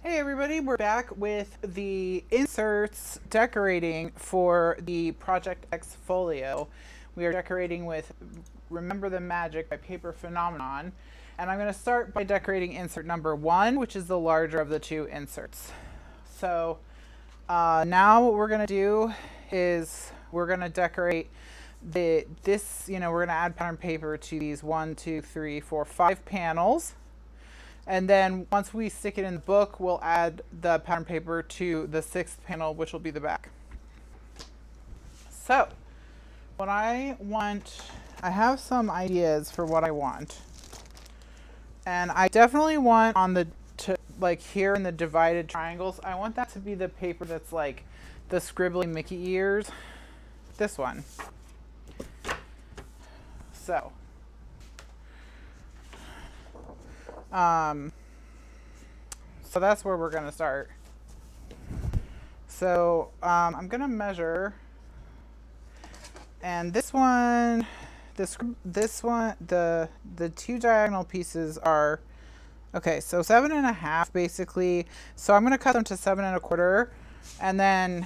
Hey everybody, we're back with the inserts decorating for the Project X Folio. We are decorating with Remember the Magic by Paper Phenomenon. And I'm going to start by decorating insert number 1, which is the larger of the two inserts. So now what we're going to do is we're going to decorate we're going to add pattern paper to these 1, 2, 3, 4, 5 panels. And then once we stick it in the book, we'll add the pattern paper to the 6th panel, which will be the back. So, what I want, I have some ideas for what I want. And I definitely want on the, like here in the divided triangles, I want that to be the paper that's like the scribbly Mickey ears. This one. So. So that's where we're going to start. So I'm going to measure, and this one, the two diagonal pieces are, okay, so 7.5 basically. So I'm going to cut them to 7 1/4, and then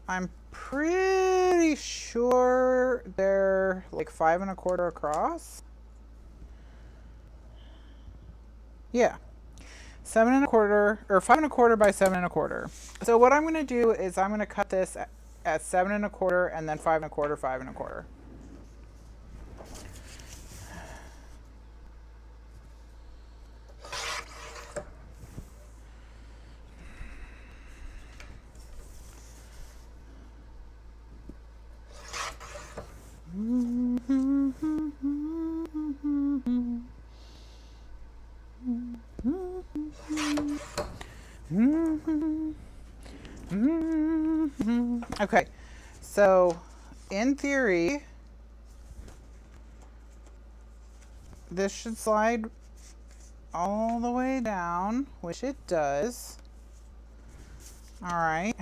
I'm pretty sure they're like 5 1/4 across. Yeah, 7 1/4 or 5 1/4 by 7 1/4. So what I'm going to do is I'm going to cut this at 7 1/4 and then 5 1/4, 5 1/4. Okay, so in theory, this should slide all the way down, which it does. All right,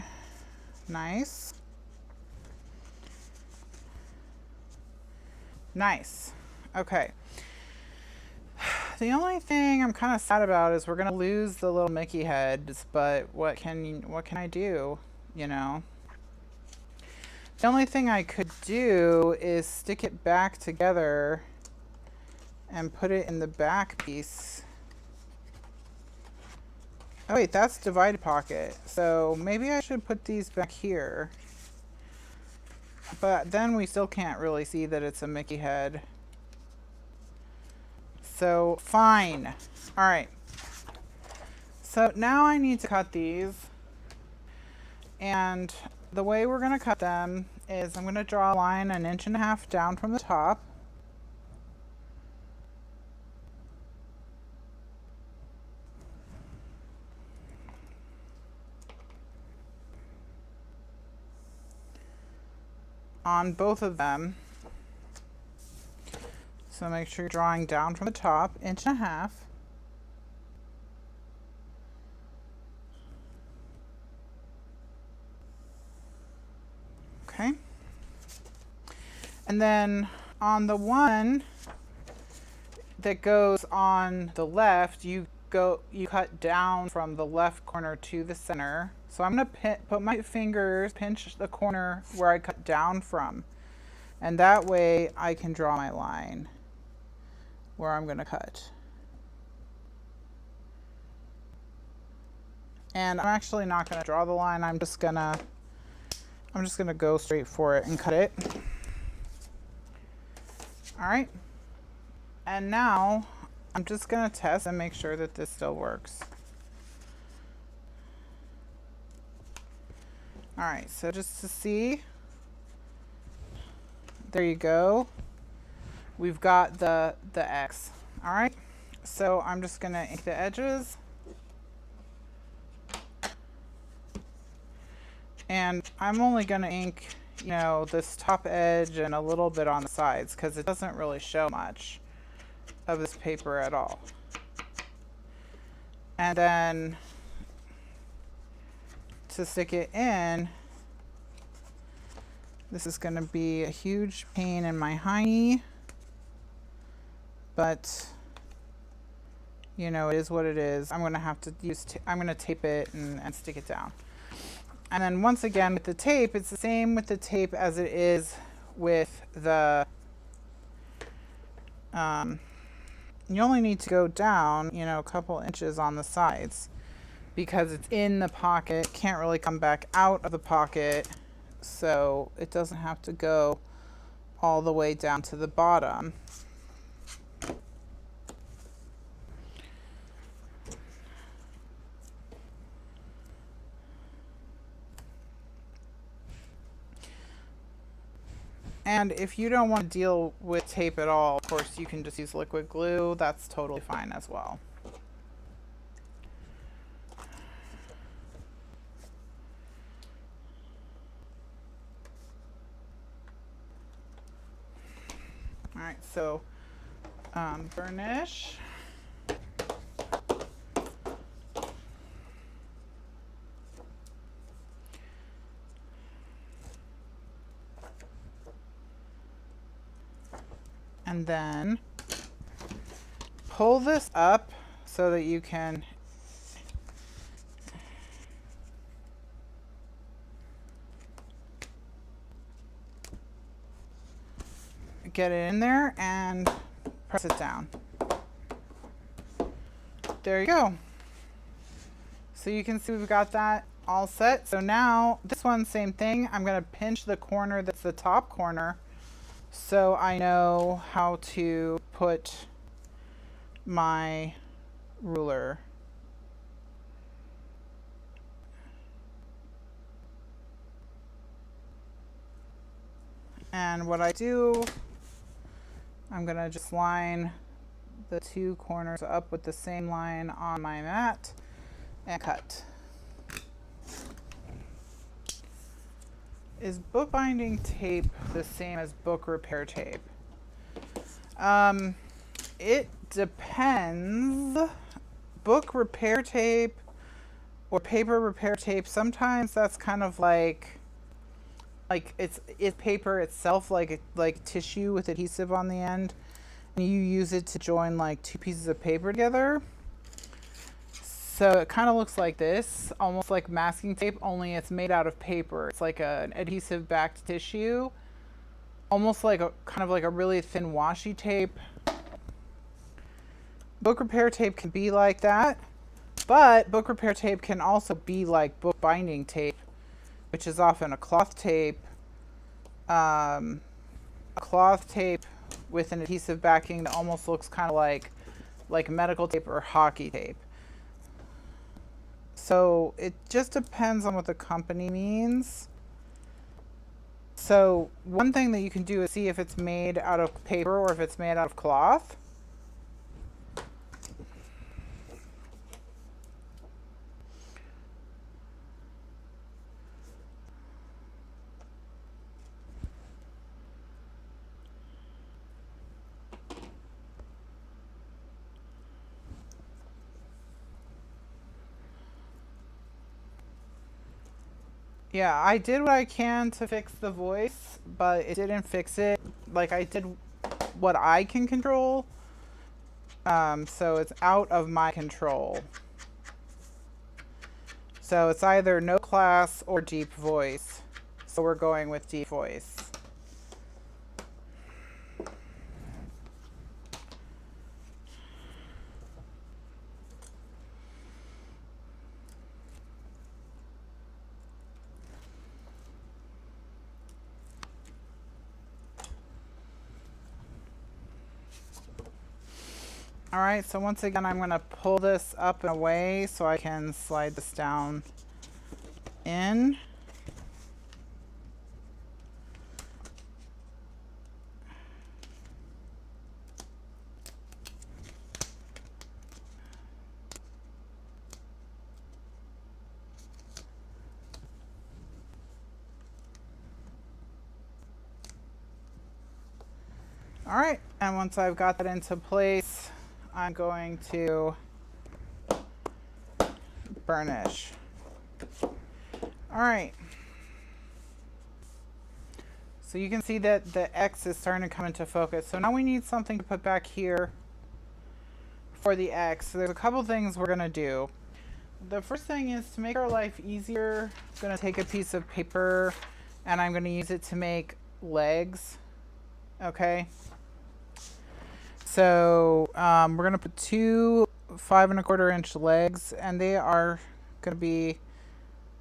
nice. Nice. Okay. The only thing I'm kind of sad about is we're gonna lose the little Mickey heads, but what can I do? You know. The only thing I could do is stick it back together and put it in the back piece. Oh wait, that's divided pocket. So maybe I should put these back here. But then we still can't really see that it's a Mickey head. So fine. All right. So now I need to cut these. And the way we're going to cut them is I'm going to draw a line 1.5 inches down from the top. On both of them. So make sure you're drawing down from the top, 1.5 inches. Okay. And then on the one that goes on the left, you cut down from the left corner to the center. So I'm going to put my fingers, pinch the corner where I cut down from. And that way I can draw my line where I'm going to cut. And I'm actually not going to draw the line. I'm just going to go straight for it and cut it. All right. And now I'm just going to test and make sure that this still works. All right, so just to see, there you go. We've got the X. All right, so I'm just going to ink the edges. And I'm only going to ink, this top edge and a little bit on the sides because it doesn't really show much of this paper at all. And then to stick it in, this is going to be a huge pain in my hiney, but you know, it is what it is. I'm going to have to use, I'm going to tape it and stick it down. And then once again with the tape, it's the same with the tape as it is with the, you only need to go down, you know, a couple inches on the sides because it's in the pocket, can't really come back out of the pocket, so it doesn't have to go all the way down to the bottom. And if you don't want to deal with tape at all, of course, you can just use liquid glue. That's totally fine as well. All right, so burnish. And then pull this up so that you can get it in there and press it down. There you go. So you can see we've got that all set. So now this one, same thing. I'm going to pinch the corner that's the top corner so I know how to put my ruler. And what I do, I'm going to just line the two corners up with the same line on my mat and cut. Is bookbinding tape the same as book repair tape? It depends. Book repair tape or paper repair tape, sometimes that's kind of like it's paper itself, like tissue with adhesive on the end, and you use it to join like two pieces of paper together. So it kind of looks like this, almost like masking tape, only it's made out of paper. It's like an adhesive backed tissue, almost like a kind of like a really thin washi tape. Book repair tape can be like that, but book repair tape can also be like book binding tape, which is often a cloth tape, with an adhesive backing that almost looks kind of like medical tape or hockey tape. So it just depends on what the company means. So one thing that you can do is see if it's made out of paper or if it's made out of cloth. Yeah, I did what I can to fix the voice, but it didn't fix it. Like, I did what I can control, so it's out of my control. So it's either no class or deep voice. So we're going with deep voice. All right, so once again, I'm going to pull this up and away so I can slide this down in. All right, and once I've got that into place, I'm going to burnish. All right. So you can see that the X is starting to come into focus. So now we need something to put back here for the X, there's a couple things we're gonna do. The first thing is to make our life easier. I'm gonna take a piece of paper and I'm gonna use it to make legs. Okay. So we're gonna put two 5 1/4 inch legs, and they are gonna be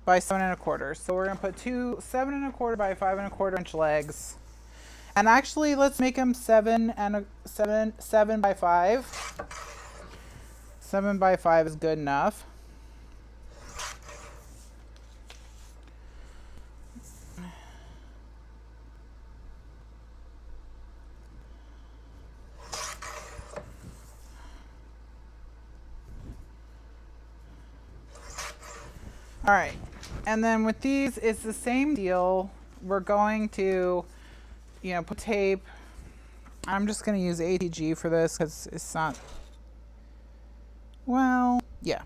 by 7 1/4. So we're gonna put two 7 1/4 by 5 1/4 inch legs. And actually, let's make them 7 by 5. 7 by 5 is good enough. All right, and then with these, it's the same deal. We're going to, put tape. I'm just going to use ATG for this because it's not, well, yeah.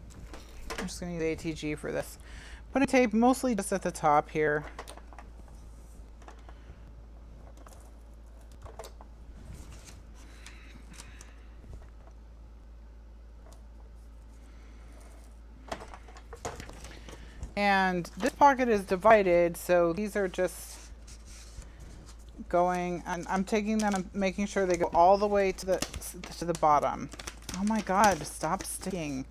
I'm just going to use ATG for this. Putting tape mostly just at the top here. And this pocket is divided, so these are just going, and I'm taking them and making sure they go all the way to the bottom. Oh my God, stop sticking.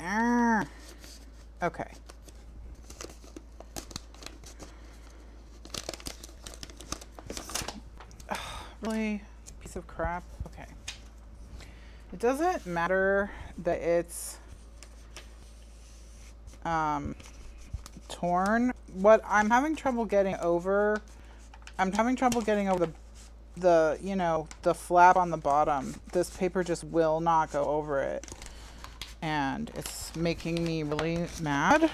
Okay. Really? Piece of crap? Okay. It doesn't matter that it's torn. What I'm having trouble getting over, the flap on the bottom. This paper just will not go over it. And it's making me really mad.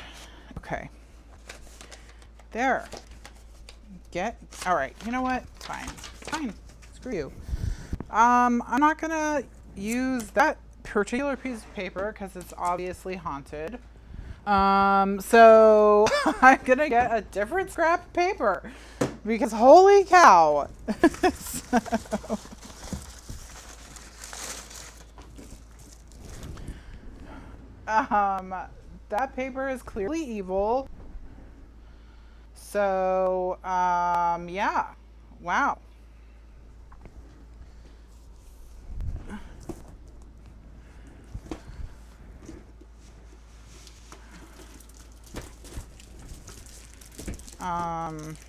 Okay. There. All right, you know what? Fine. Screw you. I'm not gonna use that particular piece of paper because it's obviously haunted. So I'm gonna get a different scrap paper because holy cow. That paper is clearly evil. So, yeah. Wow.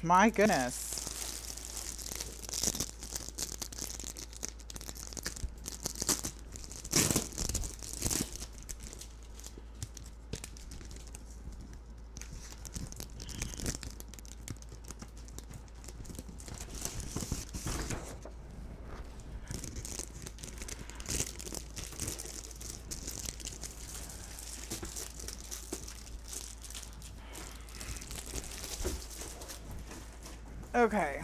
My goodness. Okay.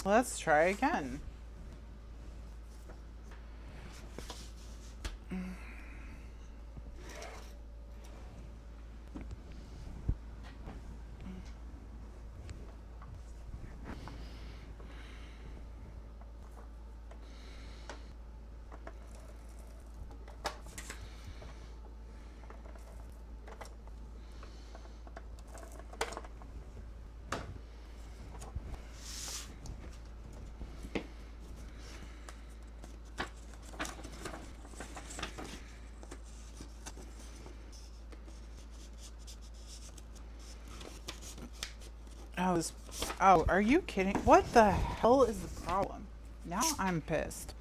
Let's try again. Oh, are you kidding? What the hell is the problem? Now I'm pissed.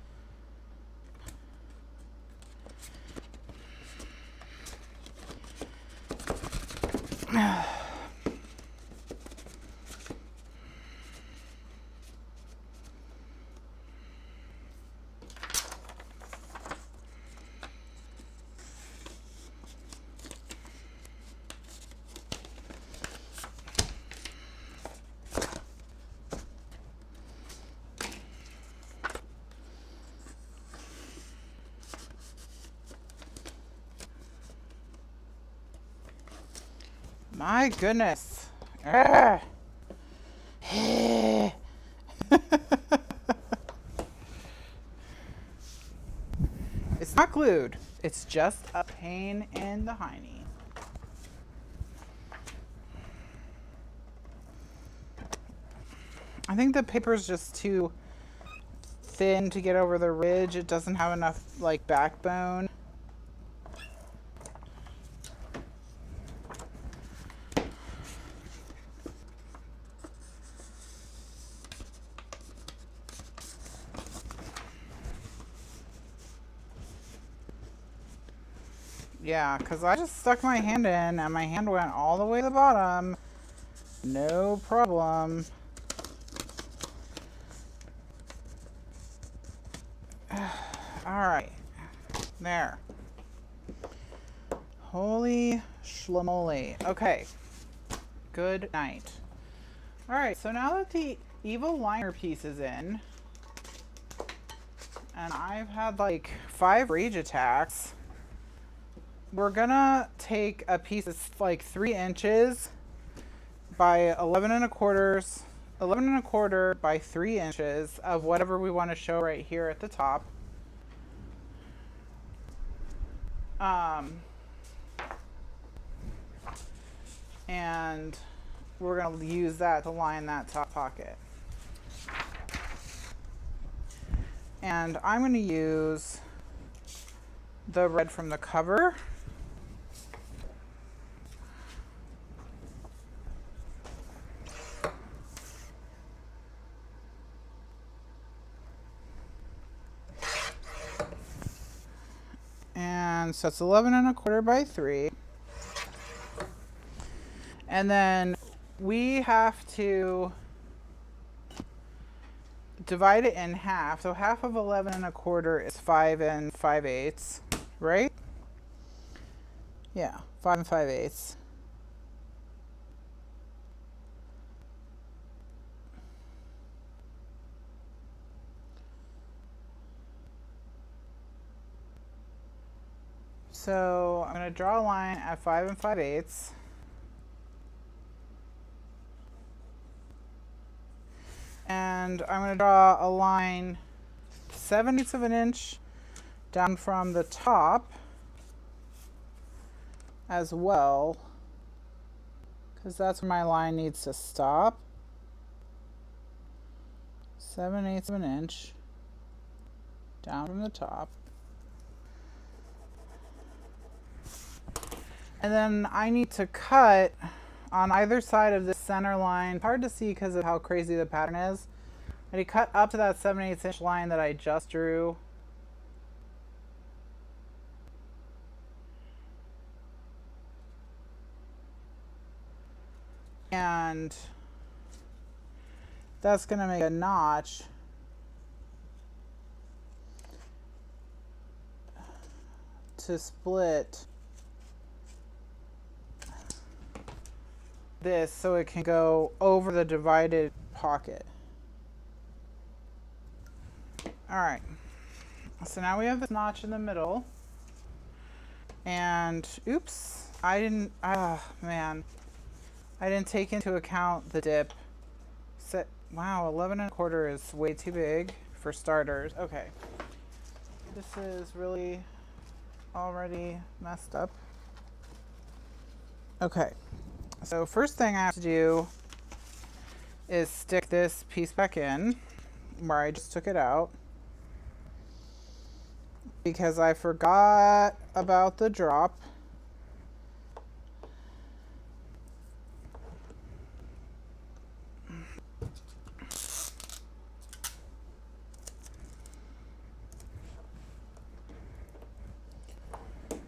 My goodness. Ugh. It's not glued. It's just a pain in the hiney. I think the paper is just too thin to get over the ridge. It doesn't have enough like backbone. Yeah, because I just stuck my hand in and my hand went all the way to the bottom. No problem. Alright. There. Holy schlamoli. Okay. Good night. Alright, so now that the evil liner piece is in, and I've had like 5 rage attacks, we're gonna take a piece that's like 3 inches by 11 and a quarter by 3 inches of whatever we want to show right here at the top. And we're gonna use that to line that top pocket. And I'm gonna use the red from the cover. And so it's 11 and a quarter by 3. And then we have to divide it in half. So half of 11 and a quarter is 5 and 5/8, right? Yeah, 5 and 5/8. So I'm going to draw a line at 5 and 5/8. And I'm going to draw a line 7/8 of an inch down from the top as well, because that's where my line needs to stop. 7/8 of an inch down from the top. And then I need to cut on either side of the center line. It's hard to see because of how crazy the pattern is. I need to cut up to that 7/8 inch line that I just drew. And that's going to make a notch to split this so it can go over the divided pocket. Alright, so now we have this notch in the middle, and oops, I didn't take into account the dip. Wow, 11 and a quarter is way too big for starters. Okay, this is really already messed up. Okay. So first thing I have to do is stick this piece back in where I just took it out, because I forgot about the drop.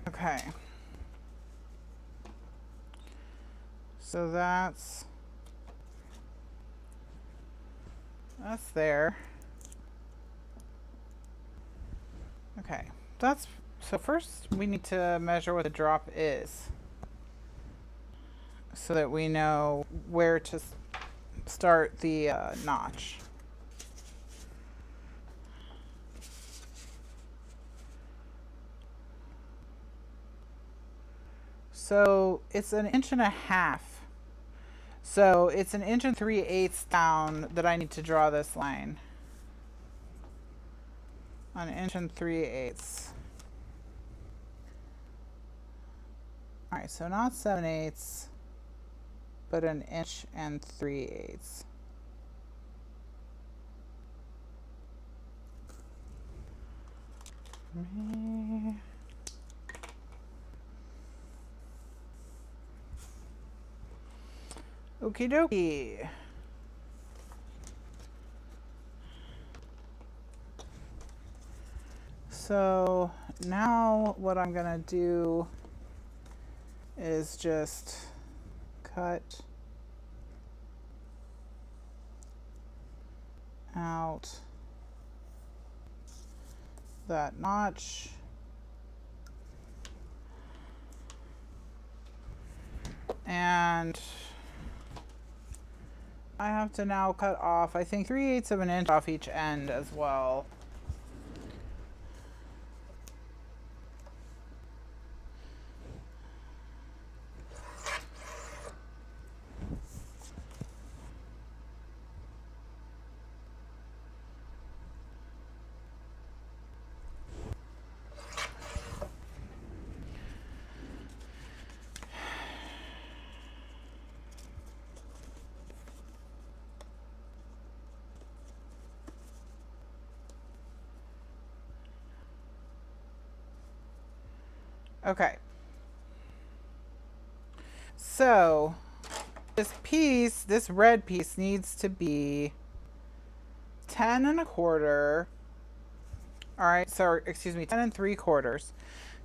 Okay. So that's there. Okay, so first we need to measure what the drop is so that we know where to start the notch. So it's 1.5 inches. So it's 1 3/8 inches down that I need to draw this line. 1 3/8 inches. All right, so not 7/8, but 1 3/8 inches. Okie dokie. So now what I'm gonna do is just cut out that notch. And I have to now cut off, I think, 3/8 of an inch off each end as well. Okay. So this piece, this red piece, needs to be 10 1/4. All right, so excuse me, 10 3/4.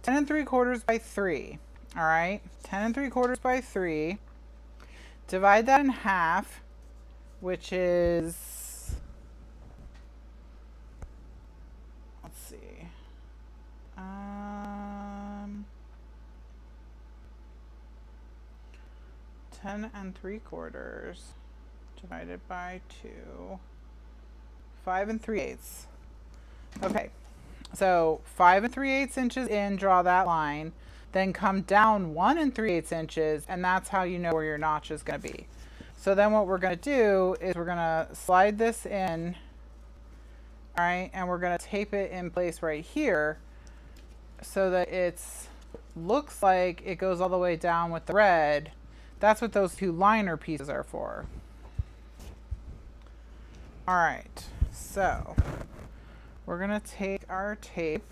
10 3/4 by 3. All right, 10 3/4 by 3. Divide that in half, which is, let's see, 10 3/4 divided by 2, 5 3/8. Okay, so 5 3/8 inches in, draw that line, then come down 1 3/8 inches, and that's how you know where your notch is going to be. So then what we're going to do is we're going to slide this in, all right, and we're going to tape it in place right here so that it's looks like it goes all the way down with the red. That's what those two liner pieces are for. All right, so we're gonna take our tape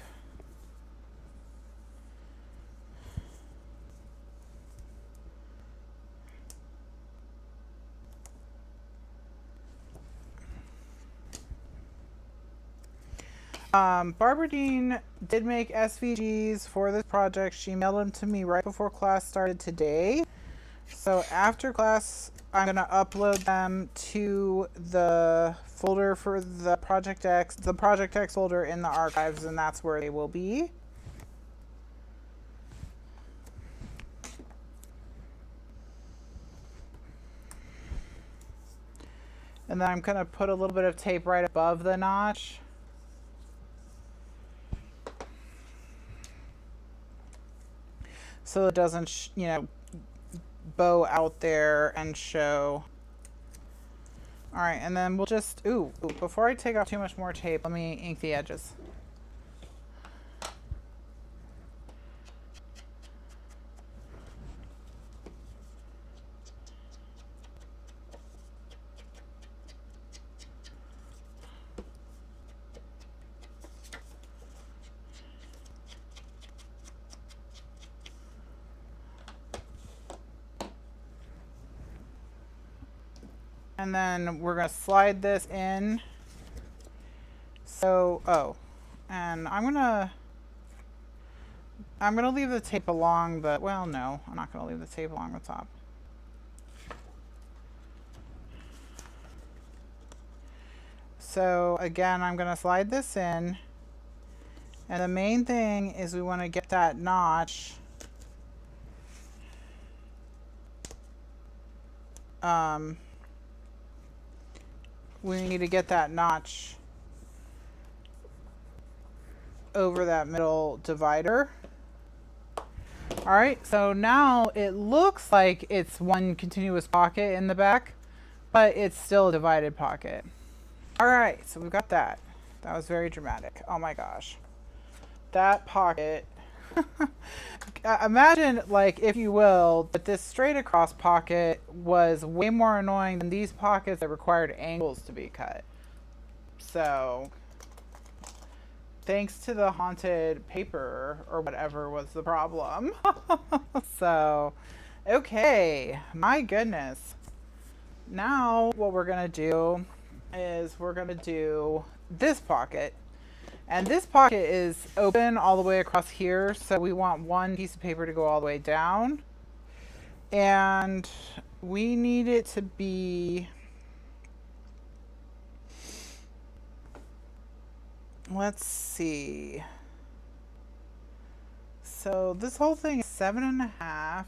Barbara Dean did make SVGs for this project. She mailed them to me right before class started today. So after class, I'm going to upload them to the folder for the Project X folder in the archives, and that's where they will be. And then I'm going to put a little bit of tape right above the notch. So it doesn't, bow out there and show. All right, and then we'll just, before I take off too much more tape, let me ink the edges. And then we're going to slide this in. So, and I'm going to leave the tape along the, well, no, I'm not going to leave the tape along the top. So again, I'm going to slide this in. And the main thing is we want to get that notch we need to get that notch over that middle divider. All right, so now it looks like it's one continuous pocket in the back, but it's still a divided pocket. All right, so we've got that. That was very dramatic. Oh my gosh. That pocket. Imagine, like, if you will, that this straight across pocket was way more annoying than these pockets that required angles to be cut. So, thanks to the haunted paper or whatever was the problem. So, okay, my goodness. Now what we're gonna do is we're gonna do this pocket. And this pocket is open all the way across here, so we want one piece of paper to go all the way down. And we need it to be, let's see. So this whole thing is 7.5.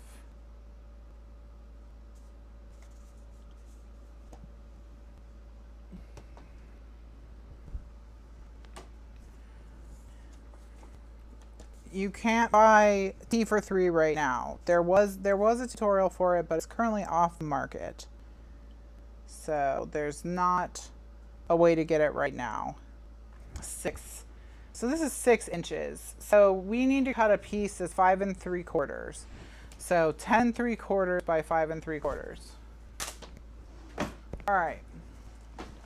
You can't buy T for 3 right now. There was a tutorial for it, but it's currently off the market. So there's not a way to get it right now. 6. So this is 6 inches. So we need to cut a piece that's 5 3/4. So 10 3/4 by 5 3/4. All right.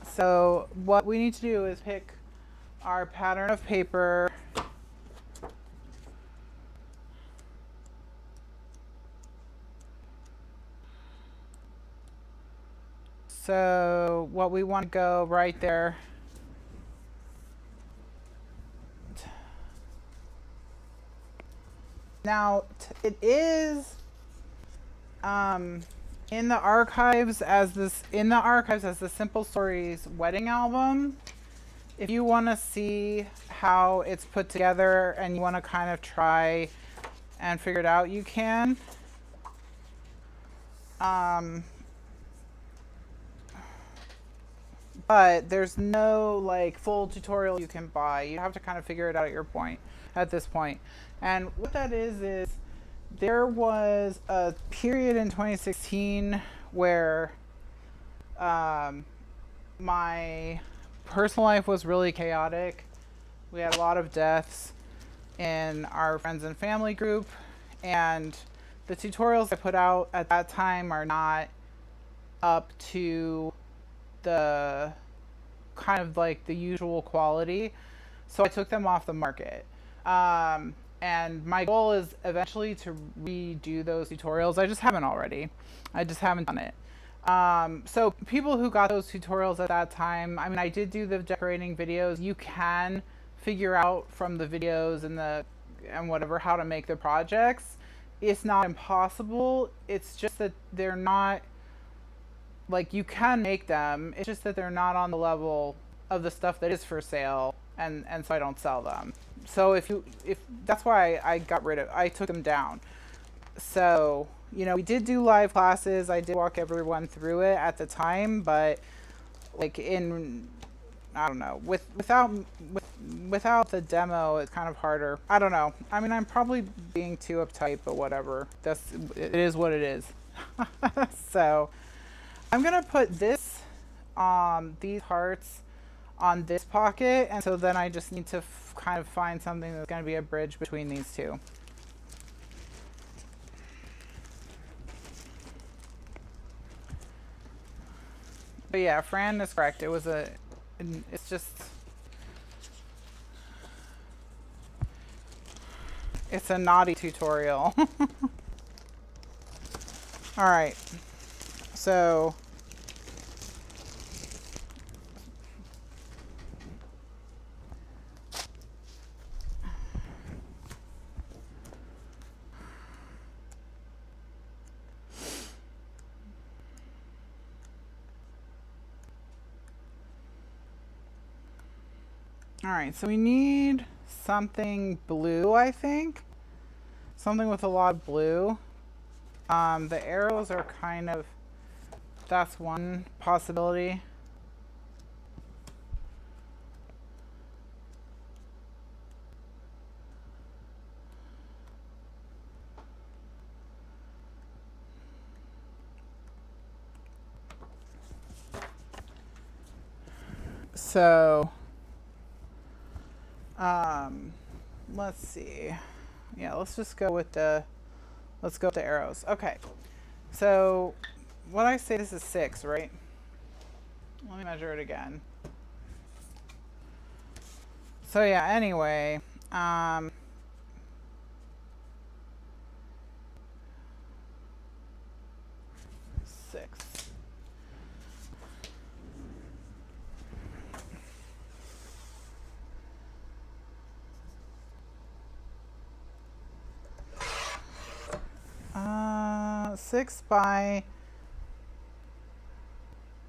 So what we need to do is pick our pattern of paper. So what we want to go right there. Now it is in the archives as the Simple Stories wedding album. If you want to see how it's put together and you want to kind of try and figure it out, you can. But there's no like full tutorial you can buy. You have to kind of figure it out at this point. And what that is there was a period in 2016 where my personal life was really chaotic. We had a lot of deaths in our friends and family group, and the tutorials I put out at that time are not up to the kind of like the usual quality, so I took them off the market. And my goal is eventually to redo those tutorials. I just haven't already. I just haven't done it. So people who got those tutorials at that time, I mean, I did do the decorating videos. You can figure out from the videos and whatever how to make the projects. It's not impossible. It's just that they're not, like, you can make them. It's just that they're not on the level of the stuff that is for sale, and so I don't sell them. So if that's why I took them down. So, you know, we did do live classes. I did walk everyone through it at the time, but like I don't know, without the demo, it's kind of harder. I don't know. I mean, I'm probably being too uptight, but whatever. It is what it is. So I'm gonna put these hearts on this pocket, and so then I just need to kind of find something that's going to be a bridge between these two. But yeah, Fran is correct. It's a naughty tutorial. All right, so we need something blue, I think. Something with a lot of blue. The arrows are kind of, that's one possibility. So, let's see. Yeah, let's just go with the, arrows. Okay. So, what I say, this is 6, right? Let me measure it again. So yeah, anyway, 6. Uh, 6 by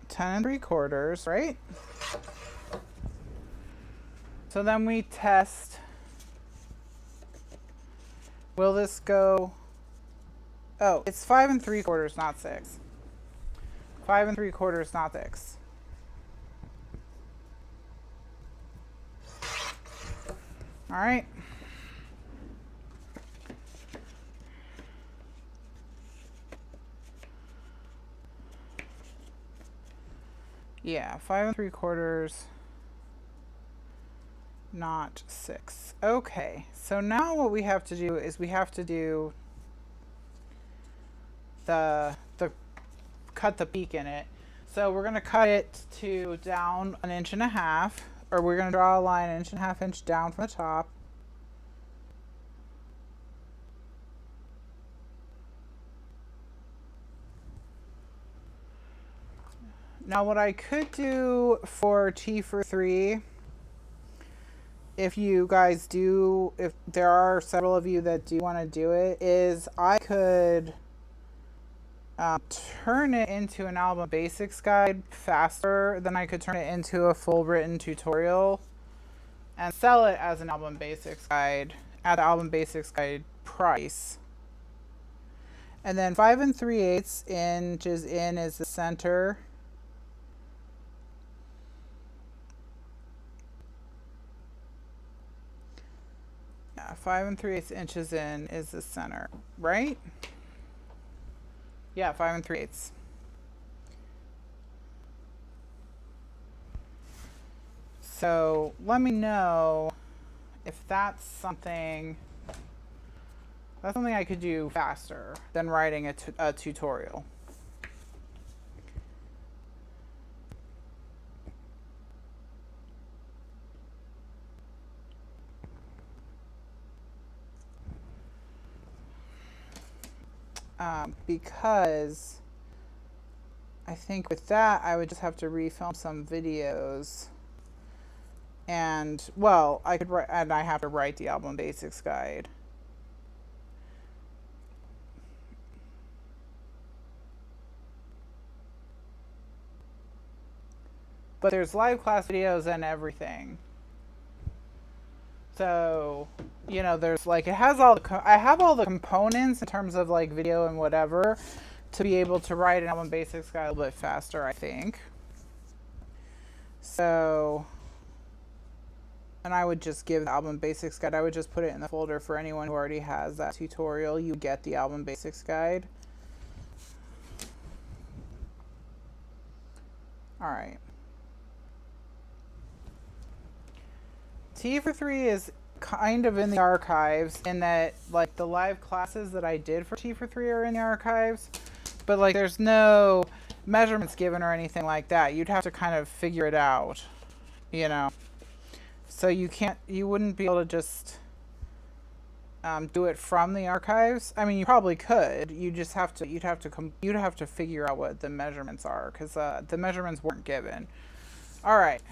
10 3/4, right? So then we test. Will this go? Oh, it's 5 3/4, not 6. 5 3/4, not 6. All right. Yeah, 5 3/4, not 6. Okay, so now what we have to do is we have to do the cut the peak in it. So we're gonna cut it to down 1.5 inches, or we're gonna draw a line 1.5 inches down from the top. Now what I could do for T for 3, if you guys do, if there are several of you that do want to do it, is I could turn it into an album basics guide faster than I could turn it into a full written tutorial and sell it as an album basics guide at the album basics guide price. And then 5 3/8 inches in is the center. Yeah, 5 3/8 inches in is the center, right? Yeah, 5 3/8. So let me know if that's something I could do faster than writing a tutorial. Because I think with that I would just have to refilm some videos, and well, I could write, and I have to write the album basics guide. But there's live class videos and everything. So, you know, there's like, it has all the, I have all the components in terms of like video and whatever to be able to write an album basics guide a little bit faster, I think. So, and I would just give the album basics guide, I would just put it in the folder for anyone who already has that tutorial. You get the album basics guide. All right. T for 3 is kind of in the archives in that like the live classes that I did for T for 3 are in the archives, but like there's no measurements given or anything like that. You'd have to kind of figure it out, you know. So you wouldn't be able to just do it from the archives. I mean, you probably could. You just have to, you'd have to figure out what the measurements are, because the measurements weren't given. All right.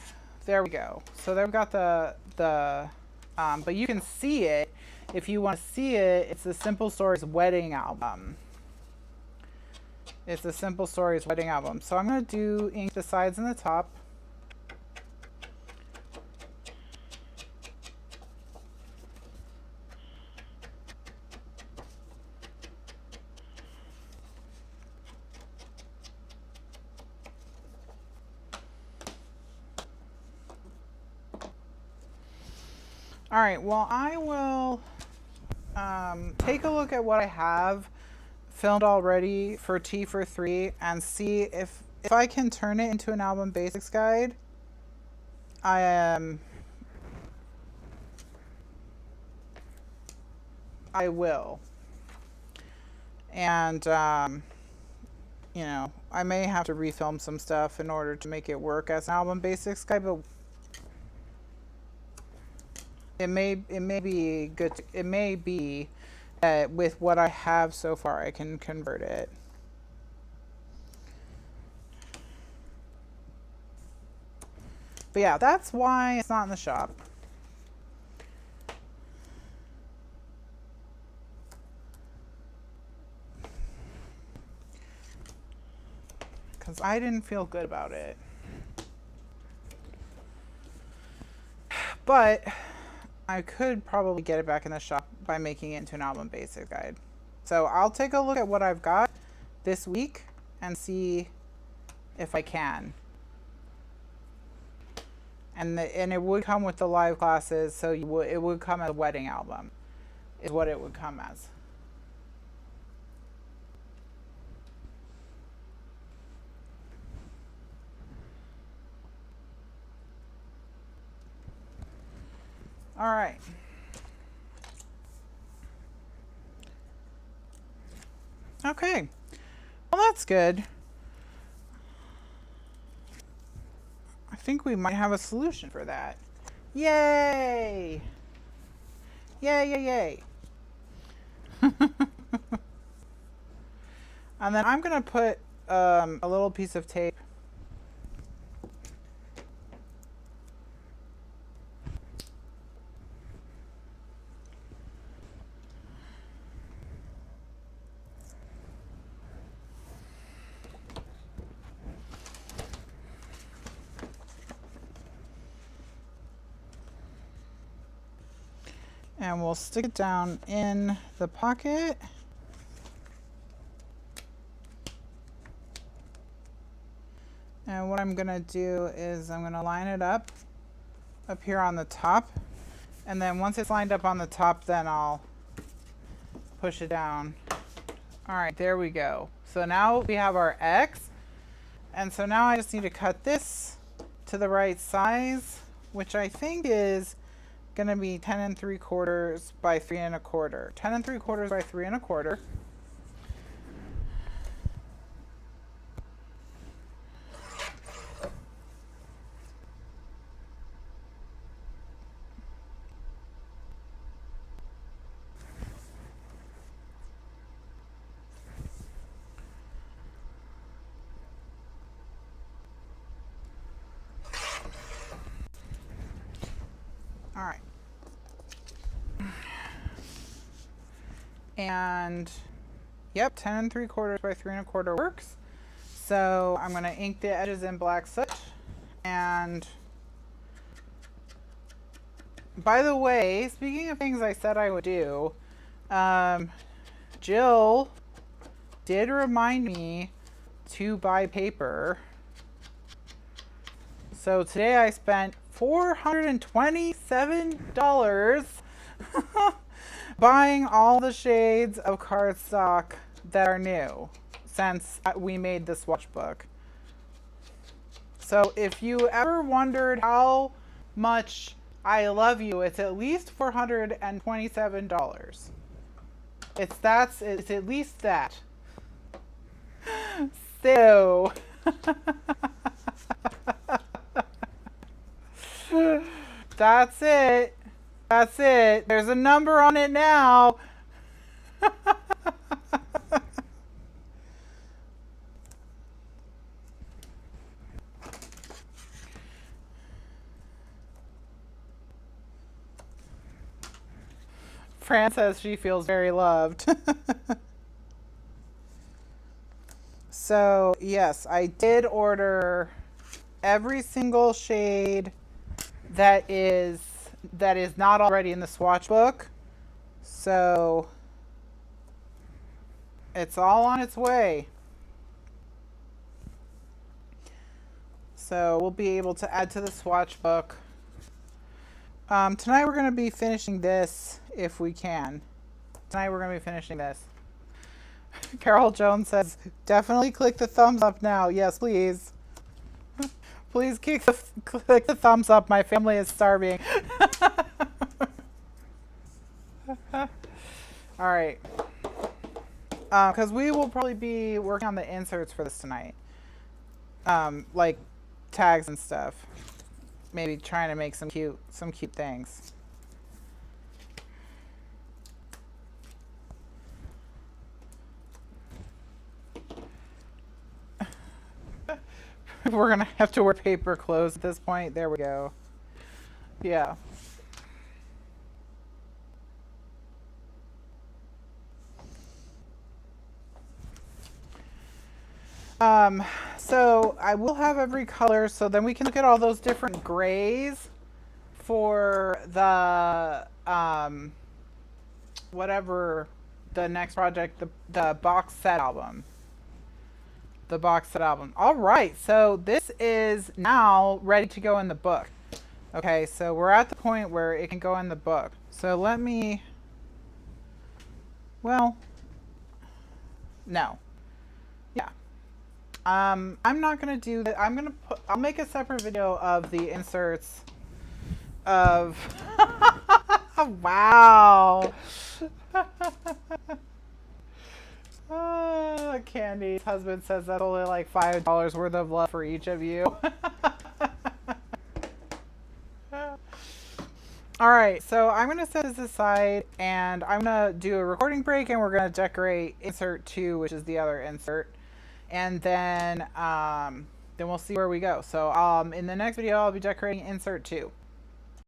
There we go. So there we've got but you can see it. If you want to see it, it's the Simple Stories Wedding album. It's the Simple Stories Wedding album. So I'm going to do ink the sides and the top. All right, well, I will take a look at what I have filmed already for T for 3 and see if I can turn it into an album basics guide. I will. And, you know, I may have to refilm some stuff in order to make it work as an album basics guide, but it may be good. It may be that with what I have so far, I can convert it. But yeah, that's why it's not in the shop. Because I didn't feel good about it. But I could probably get it back in the shop by making it into an album basic guide. So I'll take a look at what I've got this week and see if I can. And it would come with the live classes, so it would come as a wedding album, is what it would come as. All right. Okay. Well, that's good. I think we might have a solution for that. Yay! Yay, yay, yay. And then I'm going to put a little piece of tape and we'll stick it down in the pocket. And what I'm gonna do is I'm gonna line it up here on the top. And then once it's lined up on the top, then I'll push it down. All right, there we go. So now we have our X. And so now I just need to cut this to the right size, which I think is gonna be 10 3/4 by 3 1/4. 10 3/4 by 3 1/4. All right. And yep, 10 3/4 by 3 1/4 works. So I'm going to ink the edges in black soot. And by the way, speaking of things I said I would do, Jill did remind me to buy paper. So today I spent $427 buying all the shades of cardstock that are new since we made the swatch book. So if you ever wondered how much I love you, it's at least $427. It's at least that. So that's it. That's it. There's a number on it now. Fran says she feels very loved. So, yes, I did order every single shade that is not already in the swatch book. So it's all on its way. So we'll be able to add to the swatch book. Tonight we're going to be finishing this if we can. Tonight we're going to be finishing this. Carol Jones says, definitely click the thumbs up now. Yes, please. please click the thumbs up. My family is starving. All right. Because we will probably be working on the inserts for this tonight. Like tags and stuff. Maybe trying to make some cute things. We're gonna have to wear paper clothes at this point. There we go. Yeah. So I will have every color, so then we can look at all those different grays for the whatever the next project, the box set album. The box set album. All right, so this is now ready to go in the book. Okay, so we're at the point where it can go in the book. So let me, well, no. Yeah. I'm not gonna do that. I'll make a separate video of the inserts of, wow. Candy's husband says that's only like $5 worth of love for each of you. All right, so I'm going to set this aside and I'm going to do a recording break and we're going to decorate insert 2, which is the other insert. And then we'll see where we go. So in the next video, I'll be decorating insert 2.